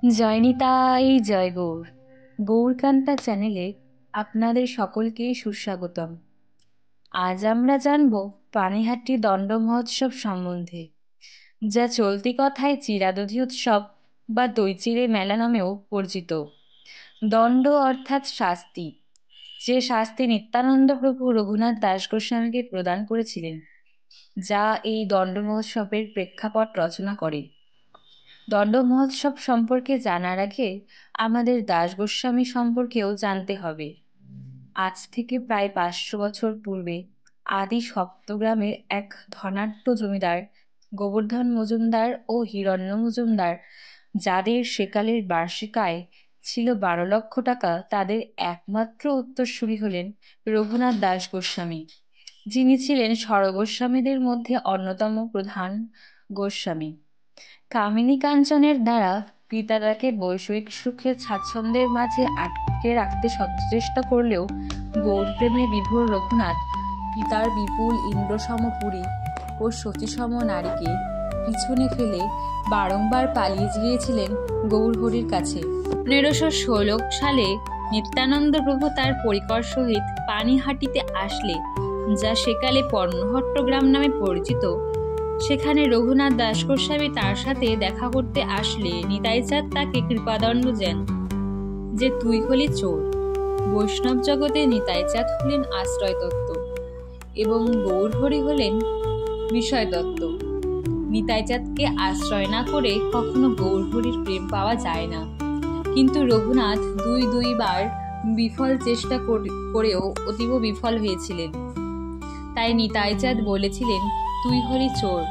জয় নিতাই জয় গৌর। গৌরকান্তা চ্যানেলে আপনাদের সকলকে সুস্বাগতম। আজ আমরা জানব পানিহাটি দণ্ড মহোৎসব সম্বন্ধে, যা চলতি কথায় চিরাদধি উৎসব বা দইচিড়ে মেলা নামেও পরিচিত। দণ্ড অর্থাৎ শাস্তি, যে শাস্তি নিত্যানন্দ প্রভু রঘুনাথ দাস গোস্বামীকে প্রদান করেছিলেন, যা এই দণ্ড মহোৎসবের প্রেক্ষাপট রচনা করে। দণ্ড মহোৎসব সম্পর্কে জানার আগে আমাদের দাস গোস্বামী সম্পর্কেও জানতে হবে। আজ থেকে প্রায় 500 বছর পূর্বে আদি সপ্তগ্রামের এক ধনাঢ্য জমিদার গোবর্ধন মজুমদার ও হিরণ্য মজুমদার, যাদের সেকালের বার্ষিক আয় ছিল 12 লক্ষ টাকা, তাদের একমাত্র উত্তরসূরি হলেন রঘুনাথ দাস গোস্বামী, যিনি ছিলেন স্বরগোস্বামীদের মধ্যে অন্যতম প্রধান গোস্বামী। কামিনী কাঞ্চনের দ্বারা পিতা তাকে বৈষয়িক সুখের স্বাচ্ছন্দ্যের মাঝে আটকে রাখতে চেষ্টা করলেও গৌরপ্রেমে বিভোর রঘুনাথ পিতার বিপুল ইন্দ্রসম পুরী ও সতীসম নারীকে পিছনে ফেলে বারংবার পালিয়ে গিয়েছিলেন গৌরহরির কাছে। 1516 সালে নিত্যানন্দ প্রভু তার পরিকর সহিত পানিহাটিতে আসলে, যা সেকালে পর্ণহট্টগ্রাম নামে পরিচিত, সেখানে রঘুনাথ দাস গোস্বামী তার সাথে দেখা করতে আসলে নিতাইচাঁদ তাকে কৃপাদণ্ড দেন যে তুই হলি চোর। বৈষ্ণব জগতে নিতাইচাঁদ হলেন আশ্রয় তত্ত্ব এবং গৌরহরি হলেন বিষয় তত্ত্ব। নিতাইচাঁদকে আশ্রয় না করে কখনো গৌরহরির প্রেম পাওয়া যায় না, কিন্তু রঘুনাথ দুইবার বিফল চেষ্টা করেও অতীব বিফল হয়েছিলেন। তাই নিতাইচাঁদ বলেছিলেন, তুই হলি চোর,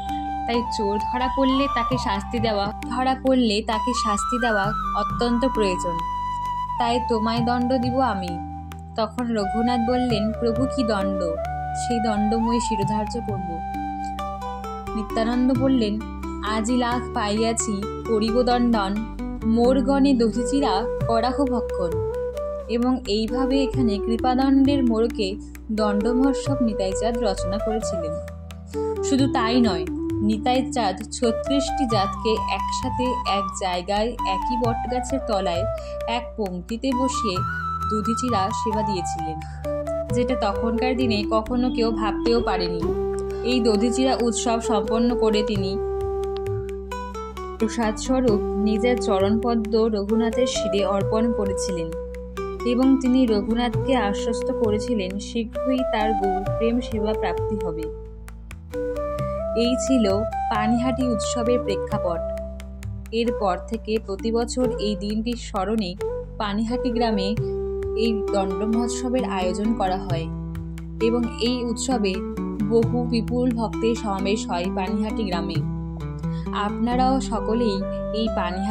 তাই চোর ধরা পড়লে তাকে শাস্তি দেওয়া অত্যন্ত প্রয়োজন, তাই তোমায় দণ্ড দিব আমি। তখন রঘুনাথ বললেন, প্রভু কি দণ্ড, সেই দণ্ডময় শিরোধার্য করব। নিত্যানন্দ বললেন, আজি লাখ পাইয়াছি করিব দণ্ডন, মোর গণে দধিচিরা করাহ ভক্ষণ। এবং এইভাবে এখানে কৃপাদণ্ডের মোড়কে দণ্ড মহোৎসব নিতাইচাঁদ রচনা করেছিলেন। শুধু তাই নয়, নিতাইচাঁদ 36টি জাতকে একসাথে এক জায়গায় একই বটগাছের তলায় এক পংক্তিতে বসিয়ে দধিচিরা সেবা দিয়েছিলেন, যেটা তখনকার দিনে কখনো কেউ ভাবতেও পারেনি। এই দধিচিরা উৎসব সম্পন্ন করে তিনি প্রসাদস্বরূপ নিজের চরণপদ্ম রঘুনাথের শিরে অর্পণ করেছিলেন এবং তিনি রঘুনাথকে আশ্বস্ত করেছিলেন শীঘ্রই তার গৌরপ্রেম সেবা প্রাপ্তি হবে। এই ছিল পানিহাটি উৎসবের প্রেক্ষাপট। এরপর থেকে প্রতি বছর এই দিনটির স্মরণে পানিহাটি গ্রামে এই দণ্ড মহোৎসবের আয়োজন করা হয় এবং এই উৎসবে বহু বিপুল ভক্তের সমাবেশ হয় পানিহাটি গ্রামে। আপনারাও সকলেই এই পানিহাটি